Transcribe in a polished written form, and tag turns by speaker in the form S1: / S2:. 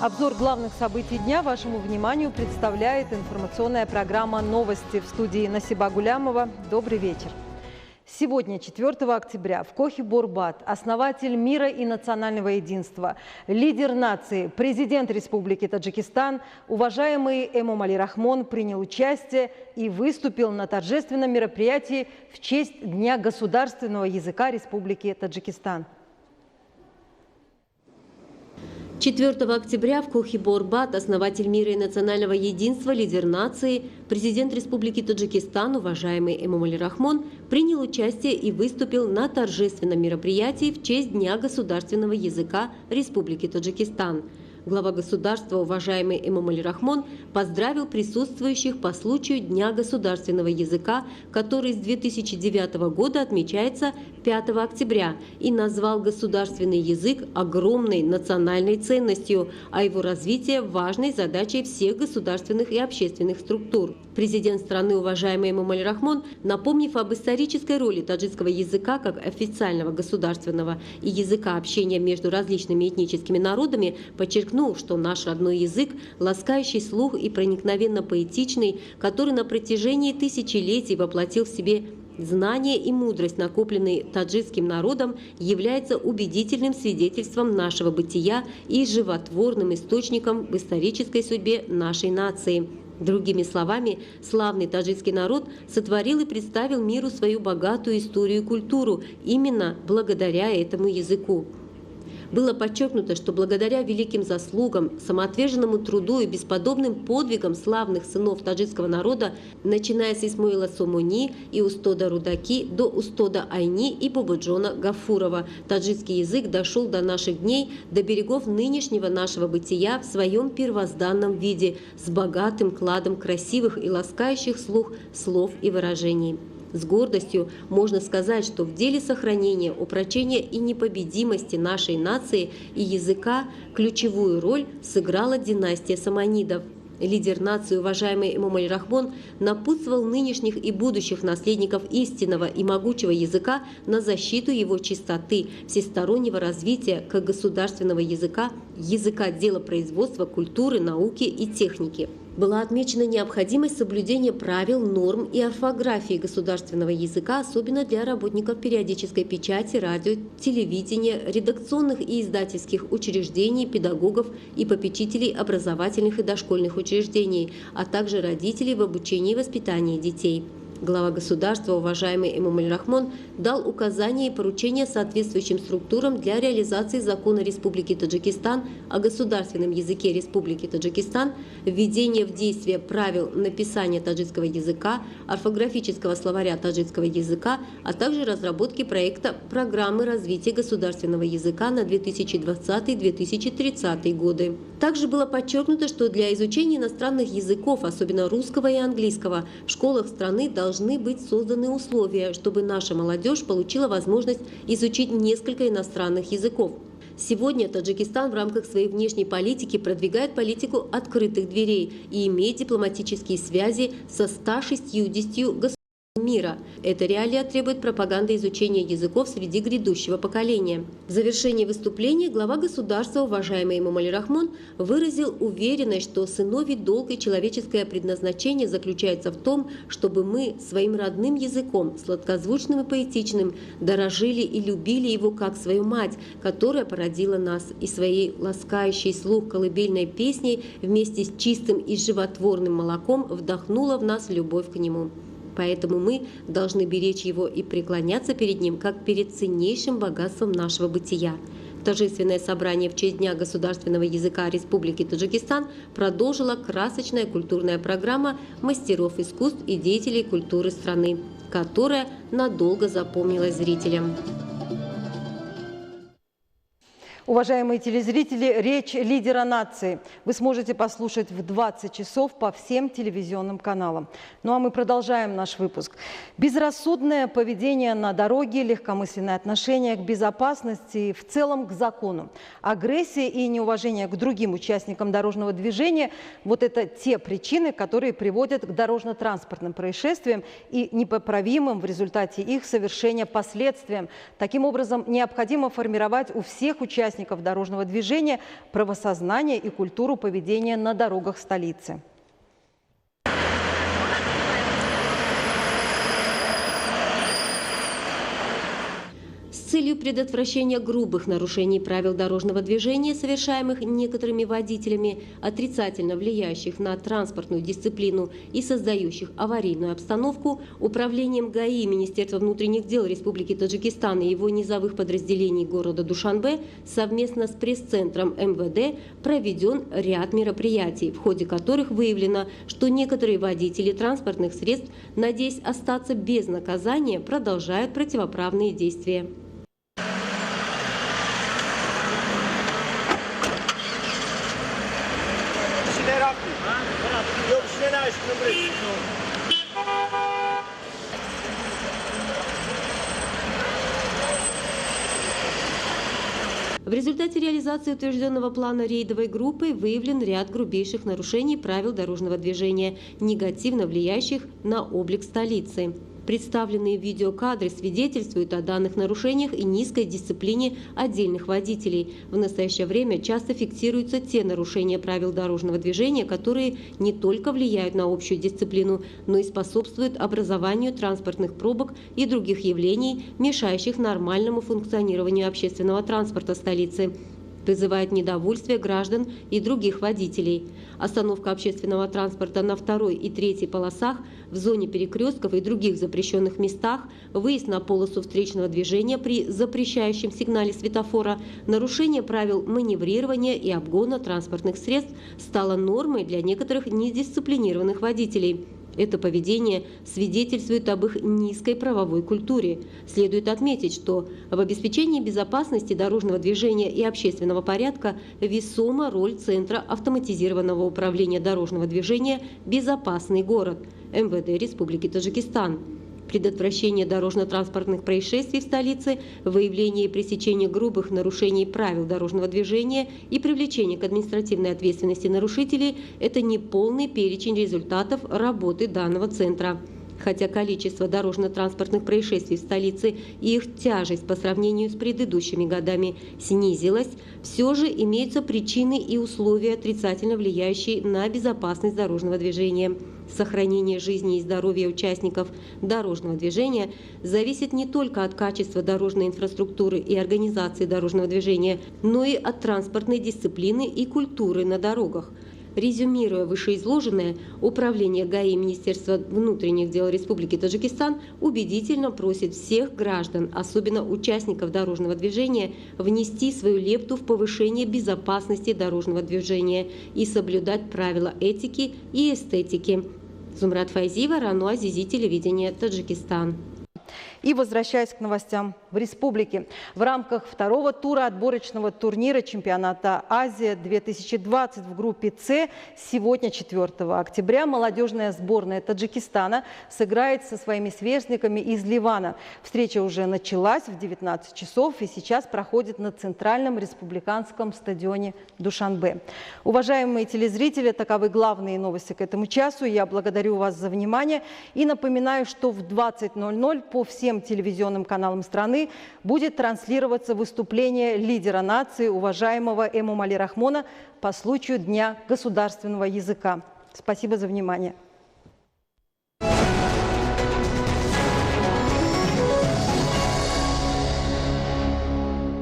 S1: Обзор главных событий дня вашему вниманию представляет информационная программа «Новости». В студии Насиба Гулямова. Добрый вечер. Сегодня, 4 октября, в Кохи-Бор-Бат основатель мира и национального единства, лидер нации, президент Республики Таджикистан, уважаемый Эмомали Рахмон принял участие и выступил на торжественном мероприятии в честь Дня государственного языка Республики Таджикистан.
S2: 4 октября в Кохи-Бор-Бат основатель мира и национального единства, лидер нации, президент Республики Таджикистан, уважаемый Эмомали Рахмон, принял участие и выступил на торжественном мероприятии в честь Дня государственного языка Республики Таджикистан. Глава государства, уважаемый Эмомали Рахмон, поздравил присутствующих по случаю Дня государственного языка, который с 2009 года отмечается 5 октября, и назвал государственный язык огромной национальной ценностью, а его развитие – важной задачей всех государственных и общественных структур. Президент страны, уважаемый Эмомали Рахмон, напомнив об исторической роли таджикского языка как официального государственного и языка общения между различными этническими народами, подчеркнул, что наш родной язык, ласкающий слух и проникновенно поэтичный, который на протяжении тысячелетий воплотил в себе знания и мудрость, накопленные таджикским народом, является убедительным свидетельством нашего бытия и животворным источником в исторической судьбе нашей нации. Другими словами, славный таджикский народ сотворил и представил миру свою богатую историю и культуру именно благодаря этому языку. Было подчеркнуто, что благодаря великим заслугам, самоотверженному труду и бесподобным подвигам славных сынов таджикского народа, начиная с Исмаила Сомони и Устода Рудаки до Устода Айни и Бободжона Гафурова, таджикский язык дошел до наших дней, до берегов нынешнего нашего бытия в своем первозданном виде, с богатым кладом красивых и ласкающих слух слов и выражений. С гордостью можно сказать, что в деле сохранения, упрочения и непобедимости нашей нации и языка ключевую роль сыграла династия саманидов. Лидер нации, уважаемый Эмомали Рахмон, напутствовал нынешних и будущих наследников истинного и могучего языка на защиту его чистоты, всестороннего развития как государственного языка, языка делопроизводства, культуры, науки и техники. Была отмечена необходимость соблюдения правил, норм и орфографии государственного языка, особенно для работников периодической печати, радио, телевидения, редакционных и издательских учреждений, педагогов и попечителей образовательных и дошкольных учреждений, а также родителей в обучении и воспитании детей. Глава государства, уважаемый Эмомали Рахмон, дал указания и поручения соответствующим структурам для реализации закона Республики Таджикистан о государственном языке Республики Таджикистан, введения в действие правил написания таджикского языка, орфографического словаря таджикского языка, а также разработки проекта программы развития государственного языка на 2020-2030 годы. Также было подчеркнуто, что для изучения иностранных языков, особенно русского и английского, в школах страны должны быть созданы условия, чтобы наша молодежь получила возможность изучить несколько иностранных языков. Сегодня Таджикистан в рамках своей внешней политики продвигает политику открытых дверей и имеет дипломатические связи со 160 государствами мира. Эта реалия требует пропаганды изучения языков среди грядущего поколения. В завершении выступления глава государства, уважаемый Эмомали Рахмон, выразил уверенность, что сыновий долг и человеческое предназначение заключается в том, чтобы мы своим родным языком, сладкозвучным и поэтичным, дорожили и любили его как свою мать, которая породила нас, и своей ласкающей слух колыбельной песней вместе с чистым и животворным молоком вдохнула в нас любовь к нему. Поэтому мы должны беречь его и преклоняться перед ним, как перед ценнейшим богатством нашего бытия. Торжественное собрание в честь Дня государственного языка Республики Таджикистан продолжила красочная культурная программа мастеров искусств и деятелей культуры страны, которая надолго запомнилась зрителям.
S1: Уважаемые телезрители, речь лидера нации вы сможете послушать в 20 часов по всем телевизионным каналам. Ну а мы продолжаем наш выпуск. Безрассудное поведение на дороге, легкомысленное отношение к безопасности и в целом к закону, агрессия и неуважение к другим участникам дорожного движения – вот это те причины, которые приводят к дорожно-транспортным происшествиям и непоправимым в результате их совершения последствиям. Таким образом, необходимо формировать у всех участников дорожного движения правосознание и культуру поведения на дорогах столицы.
S2: С целью предотвращения грубых нарушений правил дорожного движения, совершаемых некоторыми водителями, отрицательно влияющих на транспортную дисциплину и создающих аварийную обстановку, Управлением ГАИ Министерства внутренних дел Республики Таджикистан и его низовых подразделений города Душанбе совместно с пресс-центром МВД проведен ряд мероприятий, в ходе которых выявлено, что некоторые водители транспортных средств, надеясь остаться без наказания, продолжают противоправные действия. В результате реализации утвержденного плана рейдовой группы выявлен ряд грубейших нарушений правил дорожного движения, негативно влияющих на облик столицы. Представленные видеокадры свидетельствуют о данных нарушениях и низкой дисциплине отдельных водителей. В настоящее время часто фиксируются те нарушения правил дорожного движения, которые не только влияют на общую дисциплину, но и способствуют образованию транспортных пробок и других явлений, мешающих нормальному функционированию общественного транспорта столицы. Вызывает недовольствие граждан и других водителей. Остановка общественного транспорта на 2-й и 3-й полосах, в зоне перекрестков и других запрещенных местах, выезд на полосу встречного движения при запрещающем сигнале светофора, нарушение правил маневрирования и обгона транспортных средств стало нормой для некоторых недисциплинированных водителей. Это поведение свидетельствует об их низкой правовой культуре. Следует отметить, что в обеспечении безопасности дорожного движения и общественного порядка весома роль Центра автоматизированного управления дорожного движения «Безопасный город» МВД Республики Таджикистан. Предотвращение дорожно-транспортных происшествий в столице, выявление и пресечение грубых нарушений правил дорожного движения и привлечение к административной ответственности нарушителей – это не полный перечень результатов работы данного центра. Хотя количество дорожно-транспортных происшествий в столице и их тяжесть по сравнению с предыдущими годами снизилась, все же имеются причины и условия, отрицательно влияющие на безопасность дорожного движения. Сохранение жизни и здоровья участников дорожного движения зависит не только от качества дорожной инфраструктуры и организации дорожного движения, но и от транспортной дисциплины и культуры на дорогах. Резюмируя вышеизложенное, Управление ГАИ Министерства внутренних дел Республики Таджикистан убедительно просит всех граждан, особенно участников дорожного движения, внести свою лепту в повышение безопасности дорожного движения и соблюдать правила этики и эстетики. Зумрат Файзиева, Рану Азизи, телевидение Таджикистан.
S1: И возвращаясь к новостям в республике. В рамках 2-го тура отборочного турнира чемпионата Азия-2020 в группе «С» сегодня, 4 октября, молодежная сборная Таджикистана сыграет со своими сверстниками из Ливана. Встреча уже началась в 19 часов и сейчас проходит на Центральном республиканском стадионе Душанбе. Уважаемые телезрители, таковы главные новости к этому часу. Я благодарю вас за внимание и напоминаю, что в 20:00 по всем телевизионным каналам страны будет транслироваться выступление лидера нации, уважаемого Эмомали Рахмона, по случаю Дня государственного языка. Спасибо за внимание.